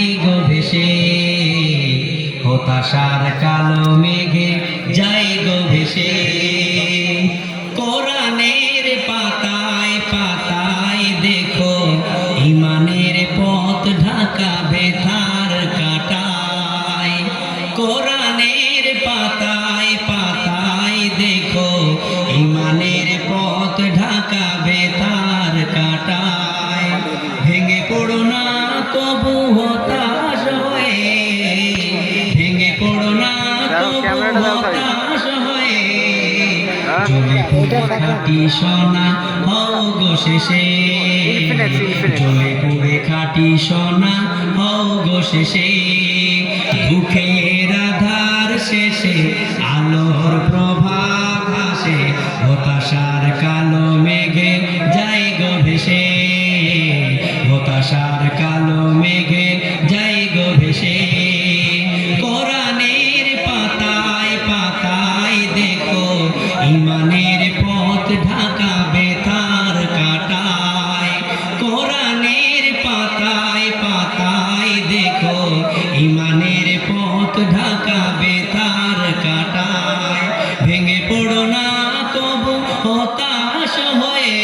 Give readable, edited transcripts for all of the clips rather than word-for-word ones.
যাই গো ভেসে, হতাশার কালো মেঘে যাই গো ভেসে। কোরআনের পাতায় পাতায় দেখো ইমানের পথ ঢাকা বেথার কাটায়। কোরআনের পাতায় পাতায় দেখো ইমানের পথ ঢাকা বেথার কাটায়। ভেঙে পড়ো না কবু হতাশ হয়ে, ভেঙে পড়ো না কবু হতাশ হয়ে, জ্বলে পুড়ে খাঁটি সোনা হও গো শেষে, জ্বলে পুড়ে খাঁটি সোনা হও গো শেষে। দুঃখের আধার শেষে আলোর প্রভাব আসে, হতাশার কালো মেঘে যাই গো ভেসে, হতাশার কালো মেঘে যাই গো ভেসে। কোরআনের পাতায় পাতায় দেখো ইমানের পথ ঢাকা বেতার কাটায়। কোরআনের পাতায় পাতায় দেখো ইমানের পথ ঢাকা বেতার কাটায়। ভেঙে পড়ো না তবু হতাশ হয়ে,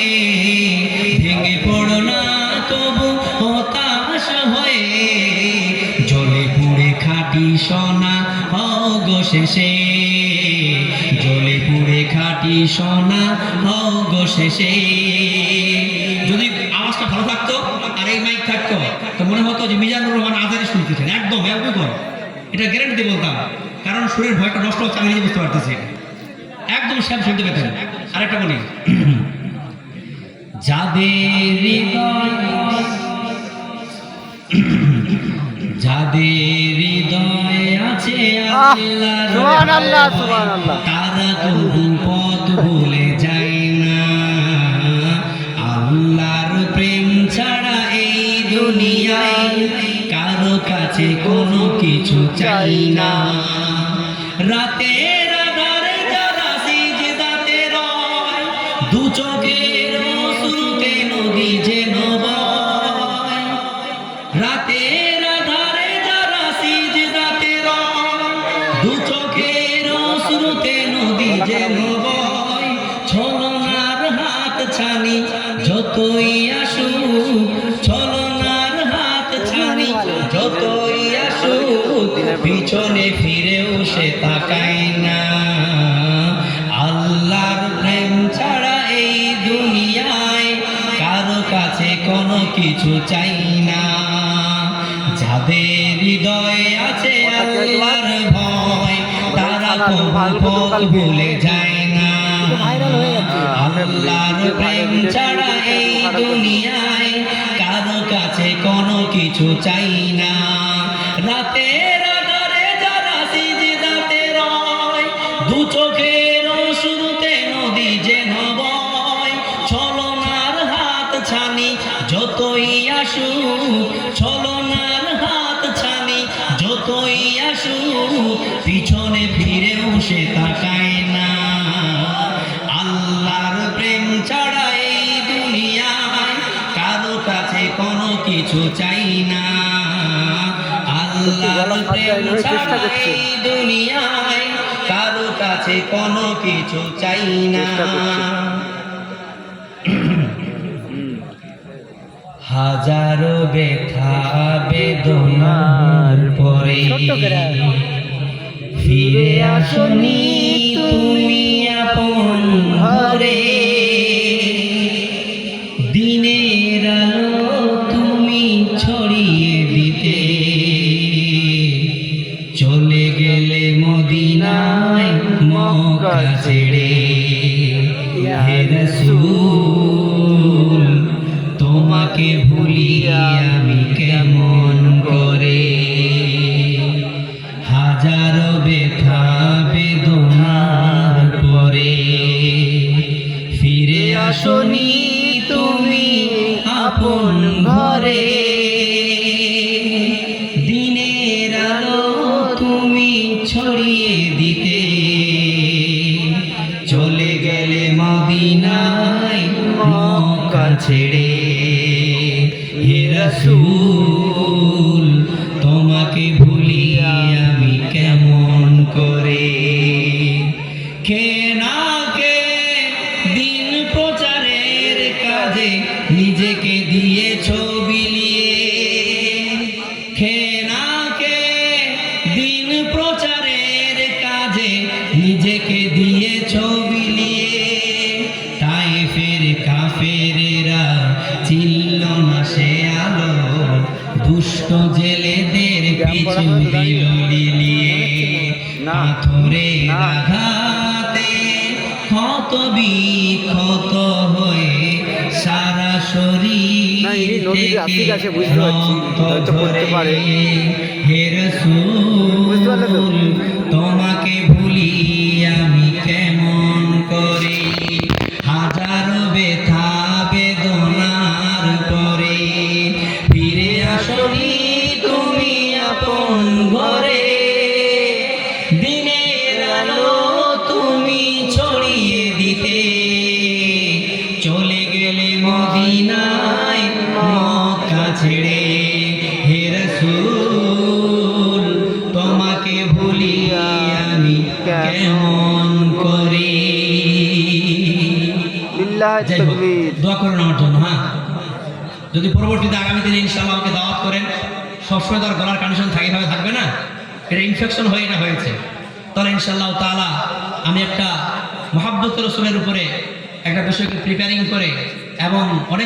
ভেঙে পড়ো না তবু হতাশ হয়ে, জ্বলে পুড়ে খাঁটি সোনা হও গো শেষে, জ্বলে পুড়ে খাঁটি সোনা হও গো শেষে। যদি আওয়াজটা ভালো থাকতো আর এই মাইক থাকতো তো মনে হতো যে মিজানুর রহমান আজারি শুনতেছেন, একদম একদম এটা গ্যারান্টি বলতাম, কারণ সুরের ভয়টা নষ্ট হচ্ছে আমি নিজে বুঝতে পারতেছি, একদম শ্যাম শুনতে পেতেন। আরেকটা বলি, যাদের হৃদয়, যাদের হৃদয় আছে আল্লাহর, তারা কবু পথ ভুলে যায় না। আল্লাহর প্রেম ছাড়া এই দুনিয়ায় কারো কাছে কোনো কিছু চাই না। রাতের আধারে যারা সিজদাতে রয়, দু চোখের অশ্রুতে নদী যেন বয়। রাতের আধারে যারা সিজদাতে রয়, দু চোখের অশ্রুতে নদী যেন বয়। ছলনার হাত ছানি যতই আসুক, ছলনার হাত ছানি যতই আসুক, পিছনে ফিরেও সে তাকায় না। আল্লাহর প্রেম ছাড়া এই দুনিয়ায় কারো কাছে কোনো কিছু চাই না। যাদের হৃদয়ে আছে আল্লাহর ভয়, তারা কবু পথ ভুলে যায় না। আল্লাহর প্রেম ছাড়া এই দুনিয়ায় কারো কাছে কোনো কিছু চাই না। রাতের আধারে যারা সিজদাতে রয়, দু চোখের অশ্রুতে নদী যেন বয়। ছলনার হাত ছানি যতই আসুক, ছলনার হাত ছানি যতই আসুক, পিছনে ফিরেও সে তাকায় না। আল্লাহর প্রেম ছাড়া এই দুনিয়ায় কারো কাছে কোনো কিছু চাই না। আল্লাহর প্রেম ছাড়া এই দুনিয়ায় কারো কাছে কোনো কিছু চাই না। হাজারো ব্যথা বেদনার পরে ফিরে আসনি তুমি আপন ঘরে। দিনের আলো তুমি ছড়িয়ে দিতে চলে গেলে মদিনায় মক্কা ছেড়ে। হে রাসূল তোমাকে ভুলি আমি কেমন করে। হাজারো ব্যথা বেদনার পরে ফিরে আসনি তুমি আপন ঘরে। দিনের আলো তুমি ছড়িয়ে দিতে চলে গেলে মদিনায় মক্কা ছেড়ে। হে রাসূল জেলেদের পিছু দিল লিলিয়ে পাথরের আঘাতে ক্ষত বিক্ষত হয়ে সারা শরীর থেকে রক্ত ঝরে। হে রাসূল তোমাকে ভুলি আমি কেমন করে, হাজারো ব্যথা বেদনার পরে ফিরে আসনি তুমি আপন ঘরে। দিনের আলো তুমি ছড়িয়ে দিতে চলে গেলে মদিনায় মক্কা ছেড়ে। হে রাসূল তোমাকে ভুলি আমি কেমন করি। যাই হোক, দোয়া করুন আমার জন্য। হ্যাঁ, যদি পরবর্তীতে আগামী দিনে ইনশাআল্লাহ আমাকে দাওয়াত করেন, সবসময় তার গলার কন্ডিশন এইভাবে থাকবে না, এটা ইনফেকশন হয়ে এটা হয়েছে, তাহলে ইনশাআল্লাহ তাআলা আমি একটা মুহাব্বত রাসূলের উপরে একটা বিষয়কে প্রিপেয়ারিং করে এবং অনেক